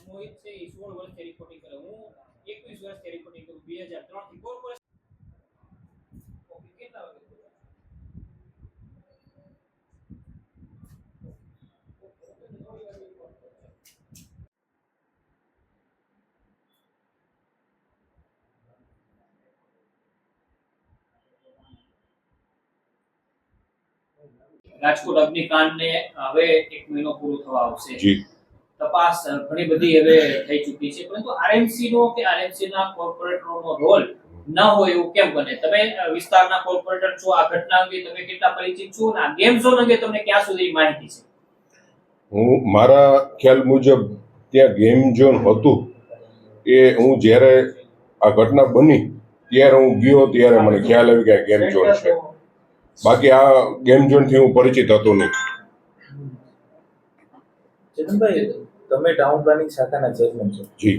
મોહિત છે એ 16 વર્ષથી રિપોર્ટિંગ કરે, હું 21 વર્ષથી રિપોર્ટિંગ કરું 2003 થી કોર્પોરેશન. ઓકે, કેટલા વાગે રાજકોટ અગ્નિકાંડને હવે 1 મહિનો પૂરો થવા આવશે. જી તપાસ ઘણી બધી હવે થઈ ચૂકી છે, પરંતુ આરએમસી નો કે આરએમસી ના કોર્પોરેટરોનો રોલ ન હોય એવું કેમ બને? તમે વિસ્તારના કોર્પોરેટર છો, આ ઘટના અંગે તમે કેટલા પરિચિત છો અને આ ગેમ ઝોન અંગે તમને ક્યાં સુધી માહિતી છે? હું મારા ખ્યાલ મુજબ ત્યાં ગેમ ઝોન હતું એ હું જ્યારે આ ઘટના બની ત્યારે હું ગયો ત્યારે મને ખ્યાલ આવી કે ગેમ ઝોન છે. બાકી આ ગેમ ઝોન થી હું પરિચિત હતો નહીં. ચેતનભાઈ, તમે ટાઉન પ્લાનિંગ શાખાના ચેરમેન છો. જી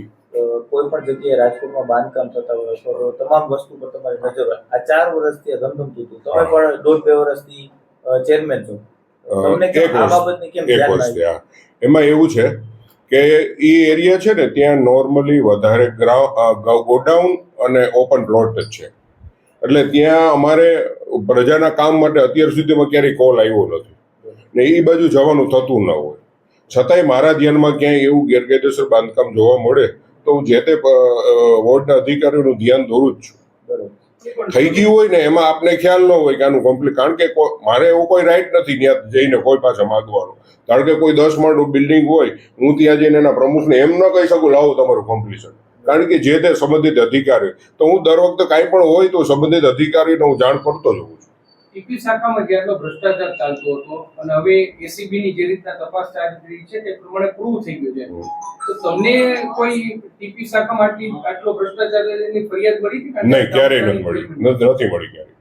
કોઈ પણ જગ્યાએ રાજકોટમાં બાંધકામ થતા હોય તો તમામ વસ્તુ પર તમારી નજર હોય. આ 4 વર્ષથી ધમધમતું હતું, તમે પણ 1.5-2 વર્ષથી ચેરમેન છો. તમને આ બાબતની કેમ ધ્યાન આવી? એમાં એવું છે કે એ એરિયા છે ને ત્યાં નોર્મલી વધારે ગોડાઉન અને ઓપન પ્લોટ જ છે, એટલે ત્યાં અમારે પ્રજાના કામ માટે અત્યાર સુધીમાં ક્યારેય કોલ આવ્યો નથી ને એ બાજુ જવાનું થતું ન હોય. છતાંય મારા ધ્યાનમાં ક્યાંય એવું ગેરકાયદેસર બાંધકામ જોવા મળે તો હું જે તે વોર્ડના અધિકારીઓનું ધ્યાન દોરું જ છું. થઈ ગયું હોય ને એમાં આપને ખ્યાલ ન હોય કે આનું કમ્પ્લીટ, કારણ કે મારે એવો કોઈ રાઈટ નથી ત્યાં જઈને કોઈ પાસે માગવાનો. કારણ કે કોઈ 10 માળનું બિલ્ડિંગ હોય, હું ત્યાં જઈને એના પ્રમુખને એમ ન કહી શકું લાવો તમારું કમ્પ્લીશન, કારણ કે જે તે સંબંધિત અધિકારી, તો હું દર વખતે કાંઈ પણ હોય તો સંબંધિત અધિકારીને હું જાણ કરતો જ હોઉં છું. ટીપી શાખામાં જેટલો ભ્રષ્ટાચાર ચાલતો હતો અને હવે એસીબી ની જે રીતના તપાસ ચાલી રહી છે તે પ્રમાણે પ્રૂવ થઈ ગયું છે, તો તમને કોઈ ટીપી શાખામાં આટલો ભ્રષ્ટાચારની ફરિયાદ મળી હતી? નહીં, ક્યારેય નથી મળી, નથી મળી ક્યારેય.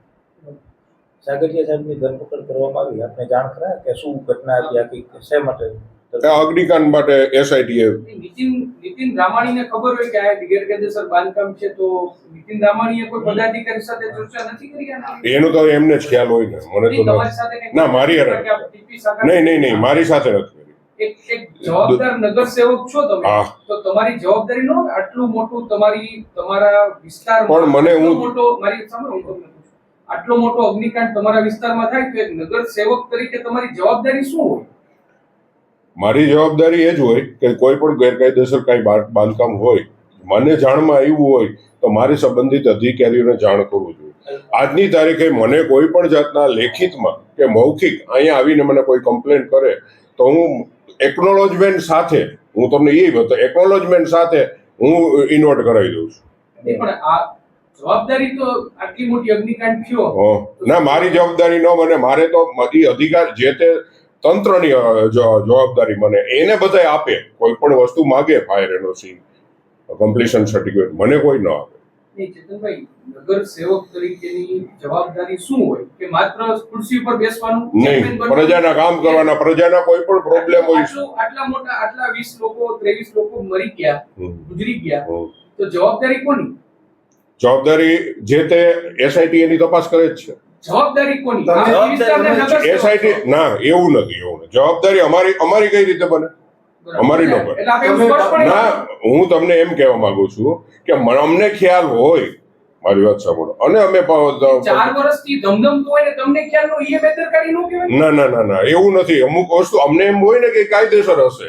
સાગરિયા સાહેબની ધરપકડ કરવામાં આવી, આપને જાણ ખરા કે શું ઘટના હતી, આખી શા માટે? અગ્નિકાંડ માટે એસઆઈટીએ નીતિન રામાણીને ખબર હોય કે આ ગેરકાયદેસર બાંધકામ છે, તો નીતિન રામાણીએ કોઈ પદાધિકારી સાથે ચર્ચા નથી કરી? એનું તો એમને જ ખ્યાલ હોય ને, મને તો ના, મારી નહીં, મારી સાથે નથી કરી. એક જવાબદાર નગરસેવક છો તમે, તો તમારી જવાબદારી નો આટલું મોટું તમારા વિસ્તારમાં પણ મને હું મોટો મારી સાંભળો, આટલો મોટો અગ્નિકાંડ તમારા વિસ્તારમાં થાય તો એક નગરસેવક તરીકે તમારી જવાબદારી શું હોય? મારી જવાબદારી એ જ હોય કે કોઈ પણ ગેરકાયદેસર કાંઈ બાંધકામ હોય, મને જાણમાં આવ્યું હોય તો મારે સંબંધિત અધિકારીઓને જાણ કરવું જોઈએ. આજની તારીખે મને કોઈ પણ જાતના લેખિતમાં કે મૌખિક અહીંયા આવીને મને કોઈ કમ્પ્લેન કરે તો હું એકનોલોજમેન્ટ સાથે, હું તમને એ બતાવું, એકનોલોજમેન્ટ સાથે હું ઇન્વર્ટ કરાવી દઉં છું. પણ આ જવાબદારી તો આટલી મોટી અગ્નિકાંડ થયો ના, મારી જવાબદારી ન બને. મારે તો એ અધિકાર જે તે તંત્રની જવાબદારી મને એને બધાય આપે. કોઈ પણ વસ્તુ માગે, ફાયર એનઓસી, કમ્પ્લીશન સર્ટિફિકેટ, મને કોઈ ન આપે. ચેતનભાઈ, નગર સેવક તરીકેની જવાબદારી શું હોય? કે માત્ર ખુરશી ઉપર બેસવાનું નહીં, પ્રજાના કામ કરવાના, પ્રજાના કોઈ પણ પ્રોબ્લેમ હોય. આટલા મોટા 20 લોકો 23 લોકો મરી ગયા, ગુજરી ગયા, તો જવાબદારી કોની? જવાબદારી જે તે એસઆઈટી એની તપાસ કરે જ છે. જવાબદારી કોની? એસઆઈટી ના, એવું નથી. જવાબદારી અમારી કઈ રીતે બને? અમારી ન બને. ના, હું તમને એમ કહેવા માંગુ છું કે અમને ખ્યાલ હોય, મારી વાત સાંભળો, અને અમે 4 વર્ષથી ધમધમતો હોય ને તમને ખ્યાલ નો, એ બેદરકારી નો કહેવાય? ના, એવું નથી. અમુક વસ્તુ અમને એમ હોય ને કે કાયદેસર હશે,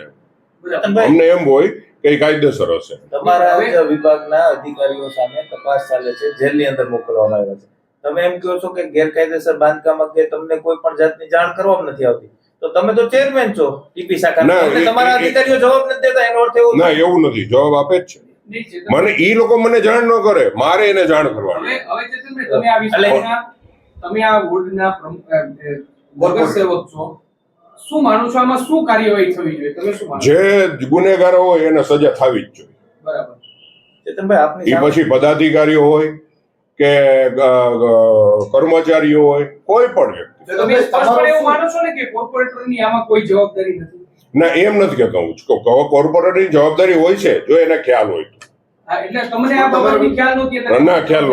અમને એમ હોય કે કાયદેસર હશે. તમારા વિભાગના અધિકારીઓ સામે તપાસ ચાલે છે, જેલની અંદર મોકલવામાં આવ્યા છે. તમે એમ કહો છો કે ગેરકાયદેસર બાંધકામ અંગે તમને કોઈ પણ જાતની જાણ કરવામાં નથી આવતી, તો તમે તો ચેરમેન છો ટીપી શાખાના, તમારા અધિકારીઓ જવાબ નથી દેતા, એનો અર્થ એવું? ના, એવું નથી, જવાબ આપે જ છે. મને ઈ લોકો મને જાણ ન કરે, મારે એને જાણ કરવાની. હવે ચેતનભાઈ, તમે આ વોર્ડના નગરસેવક છો, શું માનો છો આમાં શું કાર્યવાહી થવી જોઈએ? તમે શું માનો? જે ગુનેગારો હોય એને સજા થવી જ જોઈએ. બરાબર. ચેતનભાઈ, આપની એ પછી પદાધિકારીઓ હોય કે કર્મચારીઓ હોય, કોઈ પણ વ્યક્તિ. તમે સ્પષ્ટપણે એવું માનો છો ને કે કોર્પોરેટરની આમાં કોઈ જવાબદારી નથી? ના, એમ નથી કહેતો હું. કોર્પોરેટરની જવાબદારી હોય છે જો એને ખ્યાલ હોય. એટલે તમને આ બાબતની ખ્યાલ નહોતી? ના, ખ્યાલ